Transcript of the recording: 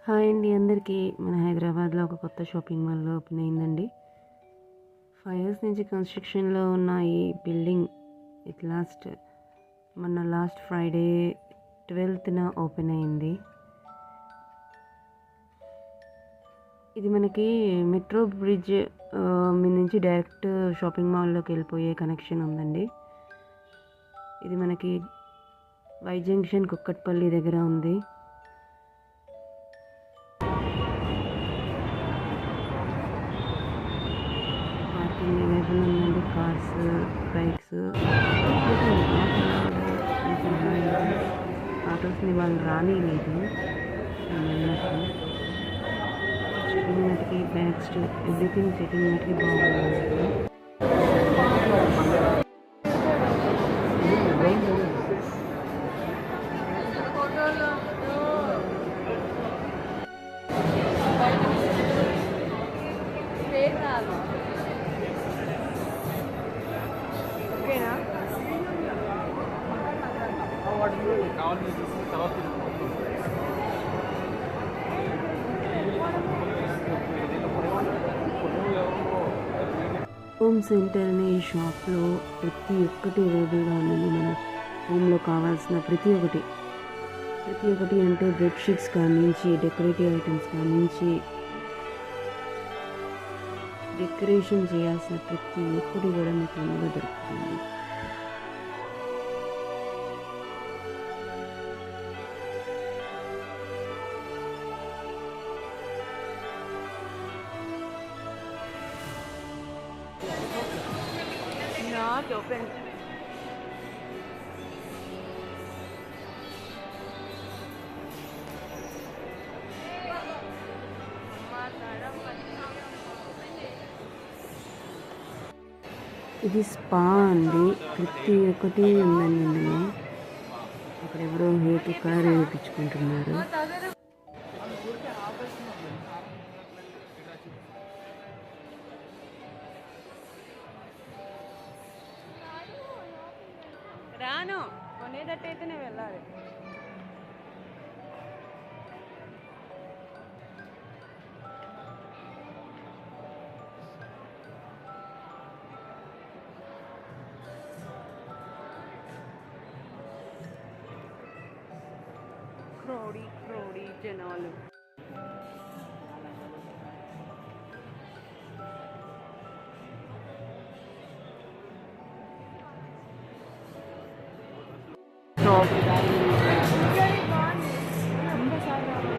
Hi అండి అందరికీ. మన హైదరాబాద్లో ఒక కొత్త షాపింగ్ మాల్ ఓపెన్ అయిందండి. 5 years నుంచి కన్స్ట్రక్షన్లో ఉన్న ఈ building last Friday 12th open అయింది. ఇది మనకి మెట్రో బ్రిడ్జ్ మీ నుంచి డైరెక్ట్ షాపింగ్ మాల్లోకి వెళ్ళిపోయే కనెక్షన్ ఉందండి. ఇది మనకి వై జంక్షన్ కుక్కట్పల్లి దగ్గర ఉంది. పార్కింగ్ అవైలబుల్ ఉందండి. కార్స్, బైక్స్, ఆటోస్ని వాళ్ళు రానిలేదు. చెకింగ్ మటుకి బ్యాగ్స్ ఎవ్రీథింగ్ చెకింగ్ మటుకి బాగుంది. హోమ్ సెంటర్ అనే ఈ షాప్లో ప్రతి ఒక్కటి అవైలబుల్గా ఉందండి. మన హోమ్లో కావాల్సిన ప్రతి ఒక్కటి అంటే బెడ్షీట్స్ కానించి, డెకరేటివ్ ఐటమ్స్ కానించి, డెకరేషన్ చేయాల్సిన ప్రతి ఒక్కటి కూడా మీకు ఇందులో దొరుకుతుంది. open. ఇది స్పా అండి. ప్రతి ఒక్కటి ఉందండి ఇందులో. అక్కడ ఎవరో హెయిర్ కలర్ వేయించుకుంటున్నారు. రాను కొనేటట్టయితేనే వెళ్ళాలి. క్రోడీ జనాలు.